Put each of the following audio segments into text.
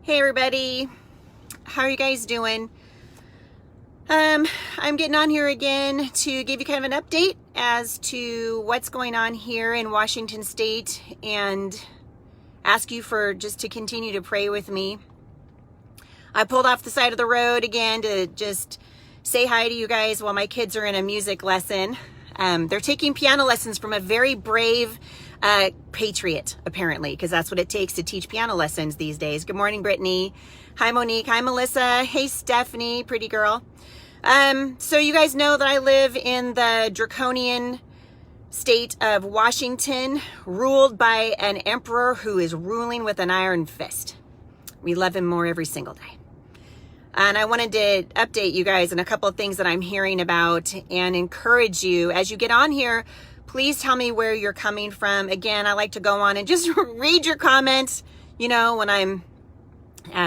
Hey everybody, how are you guys doing? I'm getting on here again to give you kind of an update as to what's going on here in Washington State and ask you for just to continue to pray with me. I pulled off the side of the road again to just say hi to you guys while my kids are in a music lesson. They're taking piano lessons from a very brave patriot, apparently, because that's what it takes to teach piano lessons these days. Good morning, Brittany. Hi, Monique. Hi, Melissa. Hey, Stephanie, pretty girl. So you guys know that I live in the draconian state of Washington, ruled by an emperor who is ruling with an iron fist. We love him more every single day. And I wanted to update you guys on a couple of things that I'm hearing about and encourage you as you get on here. Please tell me where you're coming from. Again, I like to go on and just read your comments, you know, when I'm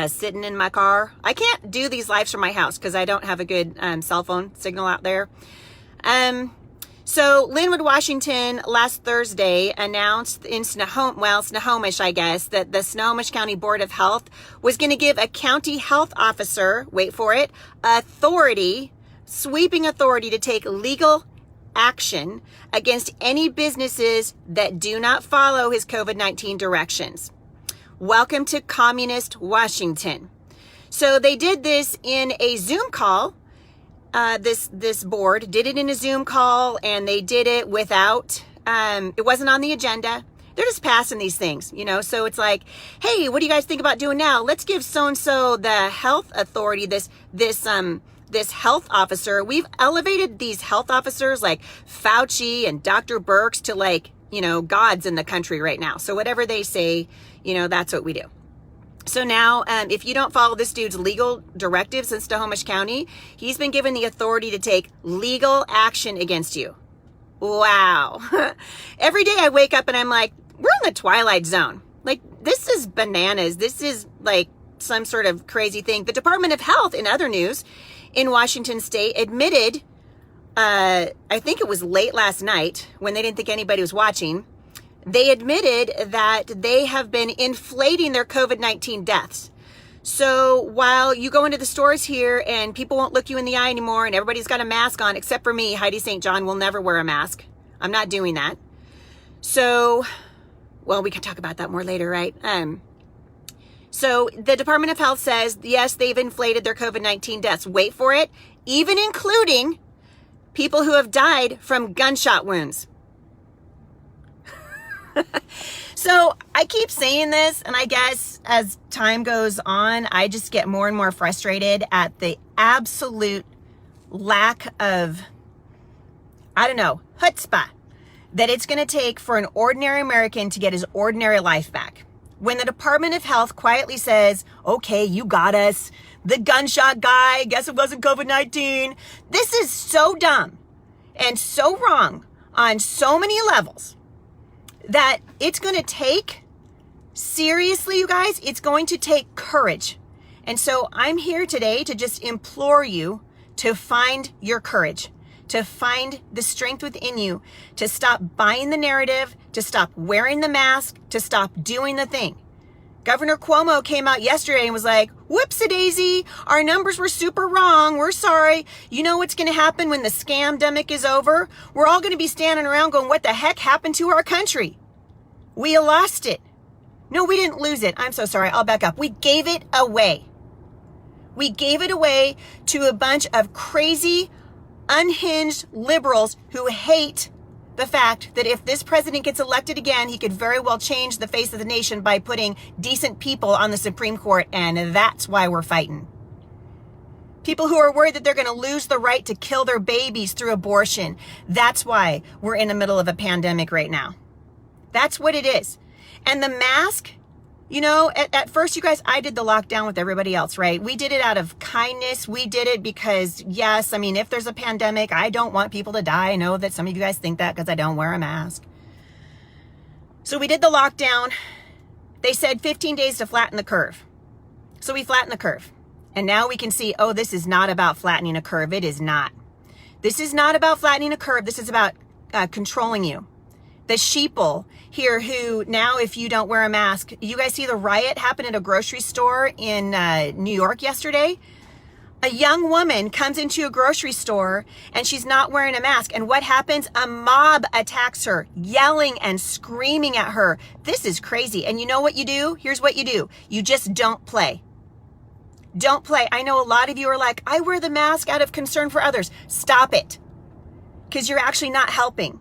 sitting in my car. I can't do these lives from my house because I don't have a good cell phone signal out there. So Linwood, Washington, last Thursday announced in Snohomish, I guess, that the Snohomish County Board of Health was going to give a county health officer, wait for it, sweeping authority to take legal action against any businesses that do not follow his COVID-19 directions. Welcome to communist Washington. So they did this in a Zoom call. This board did it in a Zoom call, and they did it without, it wasn't on the agenda. They're just passing these things, you know? So it's like, hey, what do you guys think about doing now? Let's give so-and-so the health authority, this health officer. We've elevated these health officers like Fauci and Dr. Birx to, like, you know, gods in the country right now. So whatever they say, you know, that's what we do. So now, if you don't follow this dude's legal directives in Snohomish County, he's been given the authority to take legal action against you. Wow. Every day I wake up and I'm like, we're in the Twilight Zone. Like, this is bananas. This is like some sort of crazy thing. The Department of Health, in other news, in Washington State admitted, I think it was late last night when they didn't think anybody was watching, they admitted that they have been inflating their COVID-19 deaths. So while you go into the stores here and people won't look you in the eye anymore and everybody's got a mask on, except for me, Heidi St. John will never wear a mask. I'm not doing that. So, well, we can talk about that more later, right? So the Department of Health says, yes, they've inflated their COVID-19 deaths. Wait for it. Even including people who have died from gunshot wounds. So I keep saying this, and I guess as time goes on, I just get more and more frustrated at the absolute lack of, chutzpah that it's going to take for an ordinary American to get his ordinary life back. When the Department of Health quietly says, okay, you got us, the gunshot guy, guess it wasn't COVID-19. This is so dumb and so wrong on so many levels that it's going to take, seriously, you guys, it's going to take courage. And so I'm here today to just implore you to find your courage, to find the strength within you, to stop buying the narrative, to stop wearing the mask, to stop doing the thing. Governor Cuomo came out yesterday and was like, whoopsie-daisy, our numbers were super wrong. We're sorry. You know what's going to happen when the scamdemic is over? We're all going to be standing around going, what the heck happened to our country? We lost it. No, we didn't lose it. I'm so sorry. I'll back up. We gave it away. We gave it away to a bunch of crazy, unhinged liberals who hate the fact that if this president gets elected again, he could very well change the face of the nation by putting decent people on the Supreme Court, and that's why we're fighting. People who are worried that they're going to lose the right to kill their babies through abortion. That's why we're in the middle of a pandemic right now. That's what it is. And the mask, you know, at first, you guys, I did the lockdown with everybody else, right? We did it out of kindness. We did it because, yes, I mean, if there's a pandemic, I don't want people to die. I know that some of you guys think that because I don't wear a mask. So we did the lockdown. They said 15 days to flatten the curve. So we flattened the curve. And now we can see, oh, this is not about flattening a curve. It is not. This is not about flattening a curve. This is about controlling you. the sheeple here who now, if you don't wear a mask, you guys see the riot happen at a grocery store in New York yesterday? A young woman comes into a grocery store and she's not wearing a mask. And what happens? A mob attacks her, yelling and screaming at her. This is crazy. And you know what you do? Here's what you do. You just don't play. Don't play. I know a lot of you are like, I wear the mask out of concern for others. Stop it. Because you're actually not helping.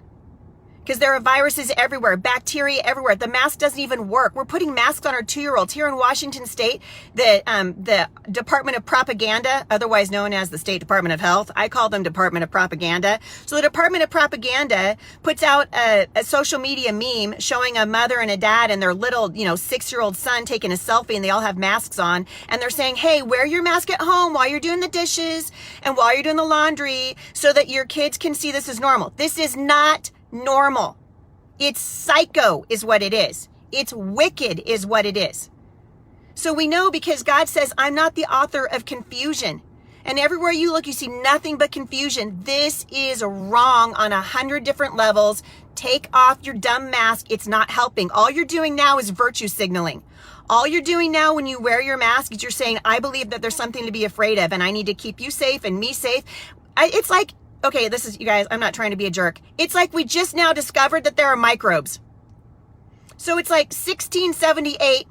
Because there are viruses everywhere, bacteria everywhere. The mask doesn't even work. We're putting masks on our 2-year-olds here in Washington State. The Department of Propaganda, otherwise known as the State Department of Health, I call them Department of Propaganda. So the Department of Propaganda puts out a social media meme showing a mother and a dad and their little, 6-year-old son taking a selfie, and they all have masks on. And they're saying, hey, wear your mask at home while you're doing the dishes and while you're doing the laundry so that your kids can see this is normal. This is not normal. It's psycho is what it is. It's wicked is what it is. So we know because God says, I'm not the author of confusion. And everywhere you look, you see nothing but confusion. This is wrong on 100 different levels. Take off your dumb mask. It's not helping. All you're doing now is virtue signaling. All you're doing now when you wear your mask is you're saying, I believe that there's something to be afraid of and I need to keep you safe and me safe. It's like, okay, this is, you guys, I'm not trying to be a jerk. It's like we just now discovered that there are microbes. So it's like 1678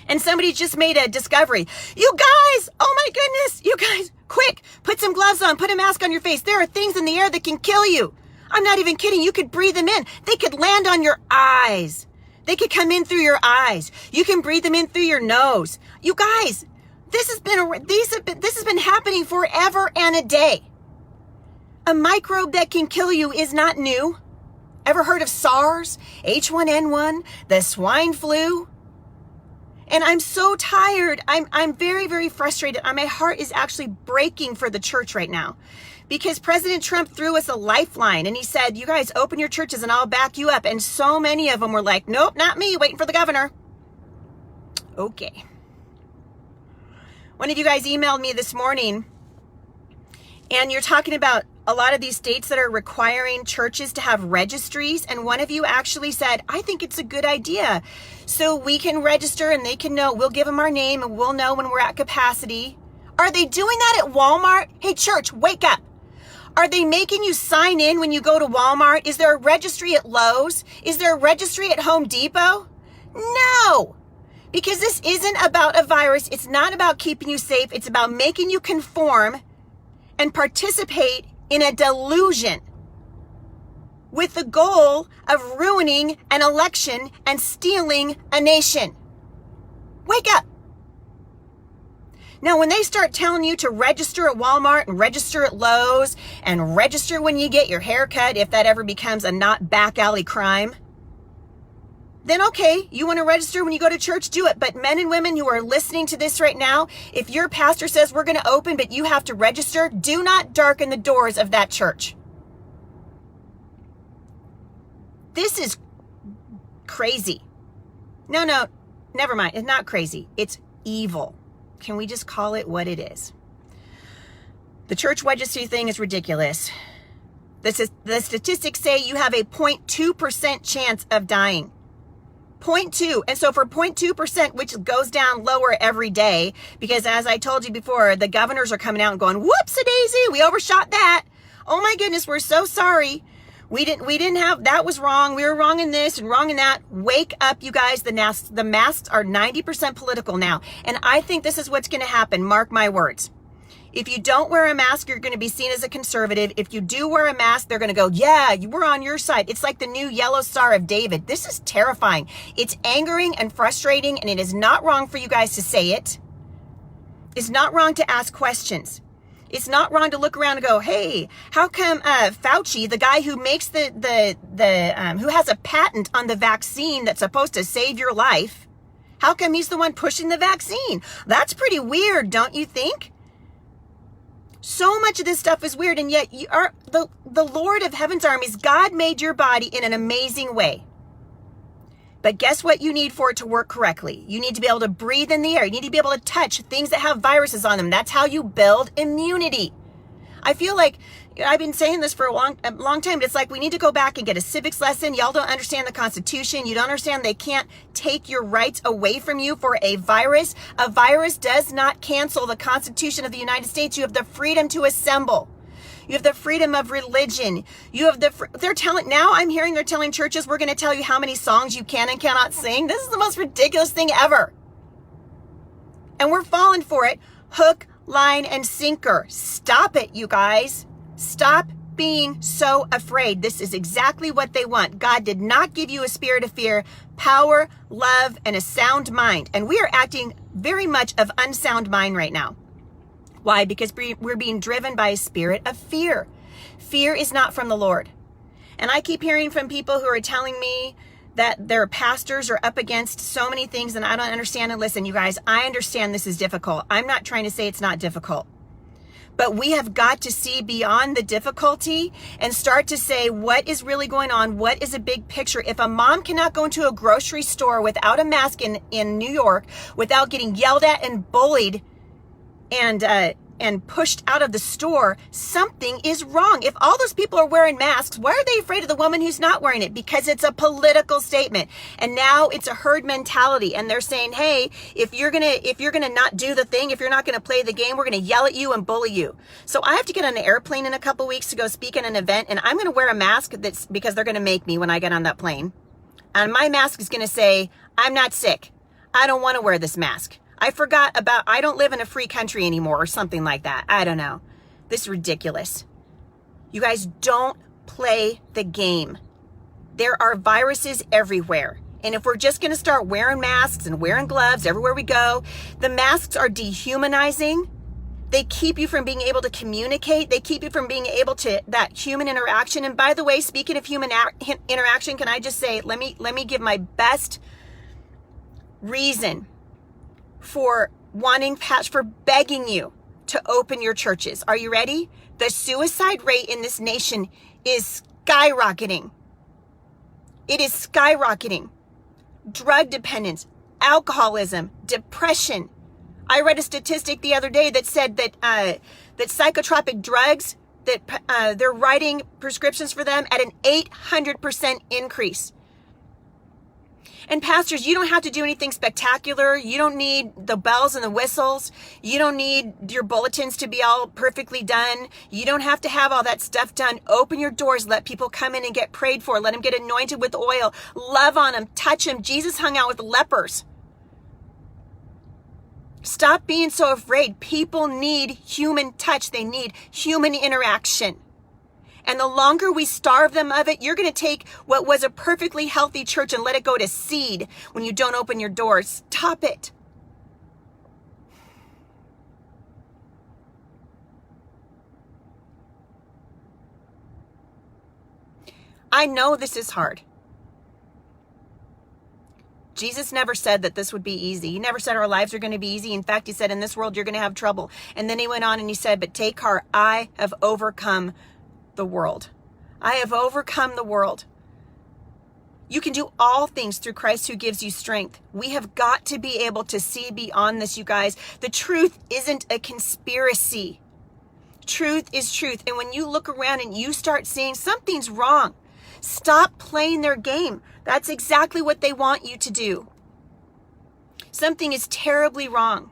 and somebody just made a discovery. You guys, oh my goodness, you guys, quick, put some gloves on, put a mask on your face. There are things in the air that can kill you. I'm not even kidding. You could breathe them in. They could land on your eyes. They could come in through your eyes. You can breathe them in through your nose. You guys, this has been happening forever and a day. A microbe that can kill you is not new. Ever heard of SARS, H1N1, the swine flu? And I'm so tired. I'm very, very frustrated. My heart is actually breaking for the church right now because President Trump threw us a lifeline and he said, you guys open your churches and I'll back you up. And so many of them were like, nope, not me, waiting for the governor. Okay. One of you guys emailed me this morning and you're talking about a lot of these states that are requiring churches to have registries. And one of you actually said, I think it's a good idea. So we can register and they can know, we'll give them our name and we'll know when we're at capacity. Are they doing that at Walmart? Hey, church, wake up. Are they making you sign in when you go to Walmart? Is there a registry at Lowe's? Is there a registry at Home Depot? No, because this isn't about a virus. It's not about keeping you safe. It's about making you conform and participate in a delusion with the goal of ruining an election and stealing a nation. Wake up. Now, when they start telling you to register at Walmart and register at Lowe's and register when you get your hair cut, if that ever becomes a not back alley crime, then okay, you want to register when you go to church, do it. But men and women who are listening to this right now, if your pastor says we're going to open, but you have to register, do not darken the doors of that church. This is crazy. No, never mind. It's not crazy. It's evil. Can we just call it what it is? The church registry thing is ridiculous. The statistics say you have a 0.2% chance of dying. 0.2. And so for 0.2%, which goes down lower every day, because as I told you before, the governors are coming out and going, whoops-a-daisy, we overshot that. Oh my goodness, we're so sorry. We didn't have, that was wrong. We were wrong in this and wrong in that. Wake up, you guys. The masks are 90% political now. And I think this is what's going to happen. Mark my words. If you don't wear a mask, you're going to be seen as a conservative. If you do wear a mask, they're going to go, yeah, we're on your side. It's like the new yellow Star of David. This is terrifying. It's angering and frustrating, and it is not wrong for you guys to say it. It's not wrong to ask questions. It's not wrong to look around and go, hey, how come Fauci, the guy who makes who has a patent on the vaccine that's supposed to save your life, how come he's the one pushing the vaccine? That's pretty weird, don't you think? So much of this stuff is weird, and yet you are the Lord of Heaven's armies. God made your body in an amazing way. But guess what you need for it to work correctly? You need to be able to breathe in the air. You need to be able to touch things that have viruses on them. That's how you build immunity. I feel like I've been saying this for a long time, but it's like we need to go back and get a civics lesson. Y'all don't understand the Constitution. You don't understand they can't take your rights away from you for a virus. A virus does not cancel the Constitution of the United States. You have the freedom to assemble. You have the freedom of religion. You have now I'm hearing they're telling churches, we're going to tell you how many songs you can and cannot sing. This is the most ridiculous thing ever. And we're falling for it. Hook, line, and sinker. Stop it, you guys. Stop being so afraid. This is exactly what they want. God did not give you a spirit of fear, power, love, and a sound mind. And we are acting very much of unsound mind right now. Why? Because we're being driven by a spirit of fear. Fear is not from the Lord. And I keep hearing from people who are telling me that their pastors are up against so many things and I don't understand. And listen, you guys, I understand this is difficult. I'm not trying to say it's not difficult. But we have got to see beyond the difficulty and start to say what is really going on. What is a big picture? If a mom cannot go into a grocery store without a mask in New York, without getting yelled at and bullied and pushed out of the store, something is wrong. If all those people are wearing masks, why are they afraid of the woman who's not wearing it? Because it's a political statement. And now it's a herd mentality. And they're saying, hey, if you're gonna not do the thing, if you're not gonna play the game, we're gonna yell at you and bully you. So I have to get on an airplane in a couple weeks to go speak at an event, and I'm gonna wear a mask that's because they're gonna make me when I get on that plane. And my mask is gonna say, I'm not sick. I don't wanna wear this mask. I don't live in a free country anymore or something like that. I don't know. This is ridiculous. You guys, don't play the game. There are viruses everywhere. And if we're just going to start wearing masks and wearing gloves everywhere we go, the masks are dehumanizing. They keep you from being able to communicate. They keep you from being able to that human interaction. And by the way, speaking of human interaction, can I just say, let me give my best reason for begging you to open your churches. Are you ready? The suicide rate in this nation is skyrocketing. It is skyrocketing. Drug dependence, alcoholism, depression. I read a statistic the other day that said that psychotropic drugs, that they're writing prescriptions for them at an 800% increase. And pastors, you don't have to do anything spectacular. You don't need the bells and the whistles. You don't need your bulletins to be all perfectly done. You don't have to have all that stuff done. Open your doors. Let people come in and get prayed for. Let them get anointed with oil. Love on them. Touch them. Jesus hung out with lepers. Stop being so afraid. People need human touch. They need human interaction. And the longer we starve them of it, you're going to take what was a perfectly healthy church and let it go to seed when you don't open your doors. Stop it. I know this is hard. Jesus never said that this would be easy. He never said our lives are going to be easy. In fact, he said in this world you're going to have trouble. And then he went on and he said, but take heart, I have overcome the world. I have overcome the world. You can do all things through Christ who gives you strength. We have got to be able to see beyond this, you guys. The truth isn't a conspiracy. Truth is truth. And when you look around and you start seeing something's wrong, stop playing their game. That's exactly what they want you to do. Something is terribly wrong.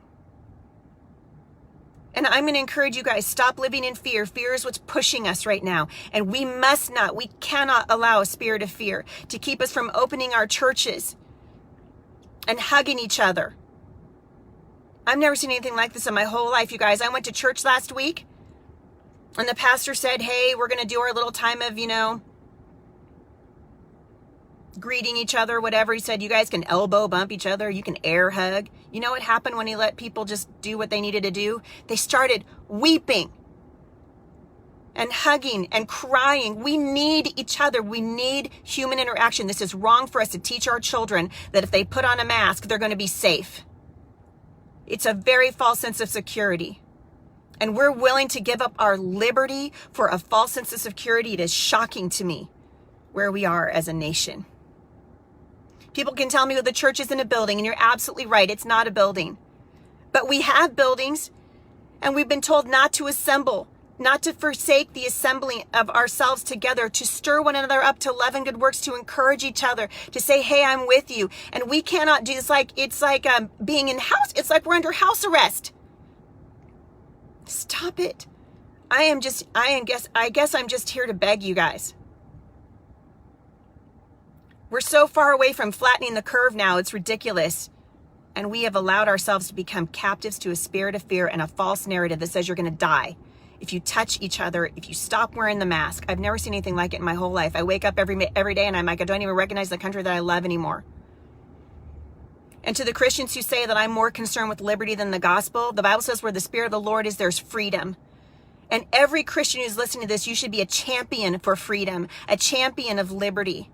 And I'm going to encourage you guys, stop living in fear. Fear is what's pushing us right now. And we cannot allow a spirit of fear to keep us from opening our churches and hugging each other. I've never seen anything like this in my whole life, you guys. I went to church last week and the pastor said, hey, we're going to do our little time of, greeting each other, whatever. He said, you guys can elbow bump each other. You can air hug. You know what happened when he let people just do what they needed to do? They started weeping and hugging and crying. We need each other. We need human interaction. This is wrong for us to teach our children that if they put on a mask, they're going to be safe. It's a very false sense of security. And we're willing to give up our liberty for a false sense of security. It is shocking to me where we are as a nation. People can tell me, well, the church isn't a building, and you're absolutely right. It's not a building. But we have buildings, and we've been told not to assemble, not to forsake the assembling of ourselves together, to stir one another up to love and good works, to encourage each other, to say, hey, I'm with you. And we cannot do this. It's like being in house. It's like we're under house arrest. Stop it. I guess I'm just here to beg you guys. We're so far away from flattening the curve now. It's ridiculous. And we have allowed ourselves to become captives to a spirit of fear and a false narrative that says you're going to die if you touch each other, if you stop wearing the mask. I've never seen anything like it in my whole life. I wake up every day and I'm like, I don't even recognize the country that I love anymore. And to the Christians who say that I'm more concerned with liberty than the gospel, the Bible says where the Spirit of the Lord is, there's freedom. And every Christian who's listening to this, you should be a champion for freedom, a champion of liberty.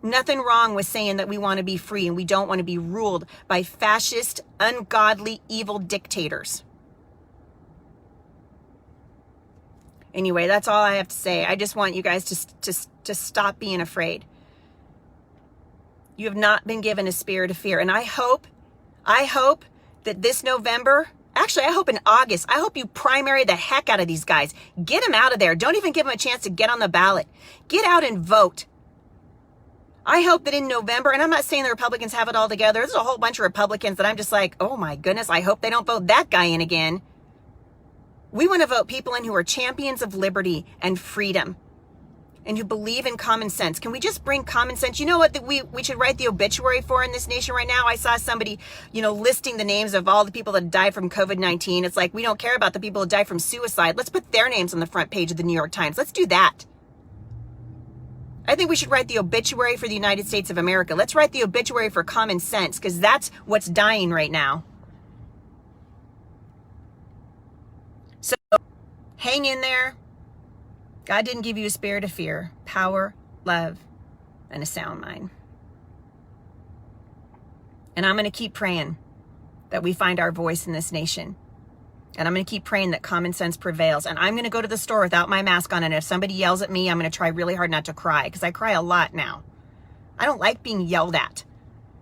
Nothing wrong with saying that we want to be free and we don't want to be ruled by fascist, ungodly, evil dictators. Anyway, that's all I have to say. I just want you guys to stop being afraid. You have not been given a spirit of fear. And I hope that this November, actually, I hope in August, I hope you primary the heck out of these guys. Get them out of there. Don't even give them a chance to get on the ballot. Get out and vote. I hope that in November, and I'm not saying the Republicans have it all together. There's a whole bunch of Republicans that I'm just like, oh my goodness, I hope they don't vote that guy in again. We want to vote people in who are champions of liberty and freedom and who believe in common sense. Can we just bring common sense? You know what that we should write the obituary for in this nation right now? I saw somebody, listing the names of all the people that died from COVID-19. It's like, we don't care about the people who died from suicide. Let's put their names on the front page of the New York Times. Let's do that. I think we should write the obituary for the United States of America. Let's write the obituary for common sense, because that's what's dying right now. So hang in there. God didn't give you a spirit of fear, power, love, and a sound mind. And I'm going to keep praying that we find our voice in this nation. And I'm going to keep praying that common sense prevails. And I'm going to go to the store without my mask on. And if somebody yells at me, I'm going to try really hard not to cry, because I cry a lot now. I don't like being yelled at.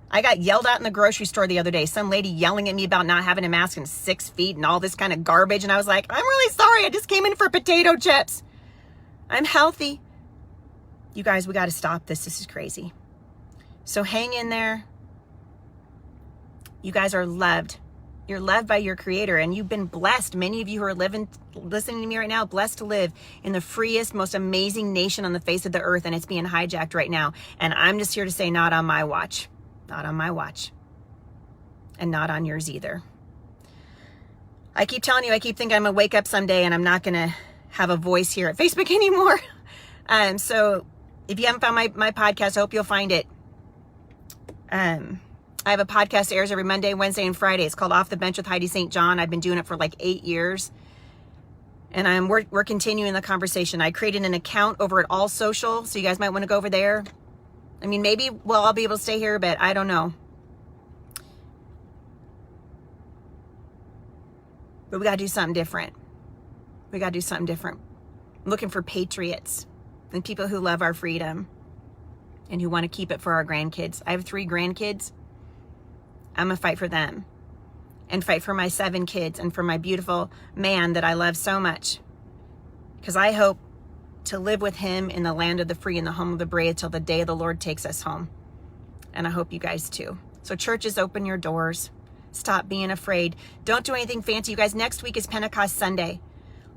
I got yelled at in the grocery store the other day. Some lady yelling at me about not having a mask and 6 feet and all this kind of garbage. And I was like, I'm really sorry. I just came in for potato chips. I'm healthy. You guys, we got to stop this. This is crazy. So hang in there. You guys are loved. You're loved by your Creator, and you've been blessed. Many of you who are listening to me right now, blessed to live in the freest, most amazing nation on the face of the earth, and it's being hijacked right now. And I'm just here to say, not on my watch. Not on my watch. And not on yours either. I keep telling you, I keep thinking I'm going to wake up someday and I'm not going to have a voice here at Facebook anymore. So if you haven't found my podcast, I hope you'll find it. I have a podcast that airs every Monday, Wednesday, and Friday. It's called Off the Bench with Heidi St. John. I've been doing it for like 8 years. And we're continuing the conversation. I created an account over at All Social, so you guys might want to go over there. I mean, maybe, I'll be able to stay here, but I don't know. But we got to do something different. I'm looking for patriots and people who love our freedom and who want to keep it for our grandkids. I have 3 grandkids. I'm going to fight for them and fight for my 7 kids and for my beautiful man that I love so much, because I hope to live with him in the land of the free and the home of the brave till the day of the Lord takes us home. And I hope you guys too. So churches, open your doors. Stop being afraid. Don't do anything fancy. You guys, next week is Pentecost Sunday.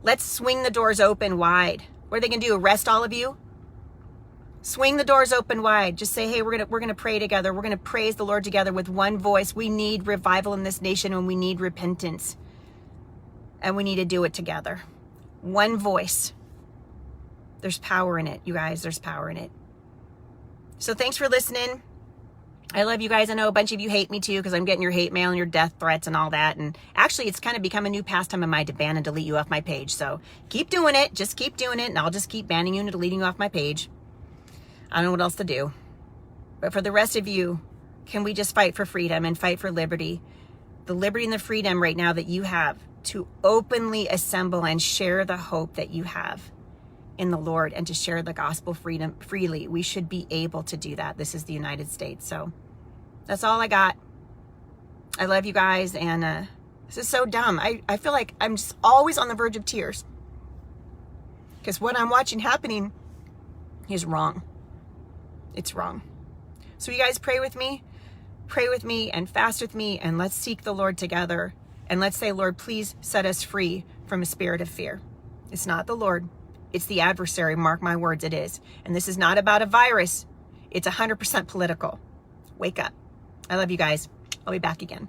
Let's swing the doors open wide. What are they going to do? Arrest all of you? Swing the doors open wide. Just say, hey, we're gonna pray together. We're gonna praise the Lord together with one voice. We need revival in this nation, and we need repentance. And we need to do it together. One voice. There's power in it, you guys. There's power in it. So thanks for listening. I love you guys. I know a bunch of you hate me too, because I'm getting your hate mail and your death threats and all that. And actually, it's kind of become a new pastime of mine to ban and delete you off my page. So keep doing it. Just keep doing it, and I'll just keep banning you and deleting you off my page. I don't know what else to do. But for the rest of you, can we just fight for freedom and fight for liberty? The liberty and the freedom right now that you have to openly assemble and share the hope that you have in the Lord, and to share the gospel freely. We should be able to do that. This is the United States. So that's all I got. I love you guys, and This is so dumb. I feel like I'm just always on the verge of tears. Because what I'm watching happening is wrong. It's wrong. So you guys pray with me and fast with me, and let's seek the Lord together. And let's say, Lord, please set us free from a spirit of fear. It's not the Lord. It's the adversary. Mark my words, it is. And this is not about a virus. It's 100% political. Wake up. I love you guys. I'll be back again.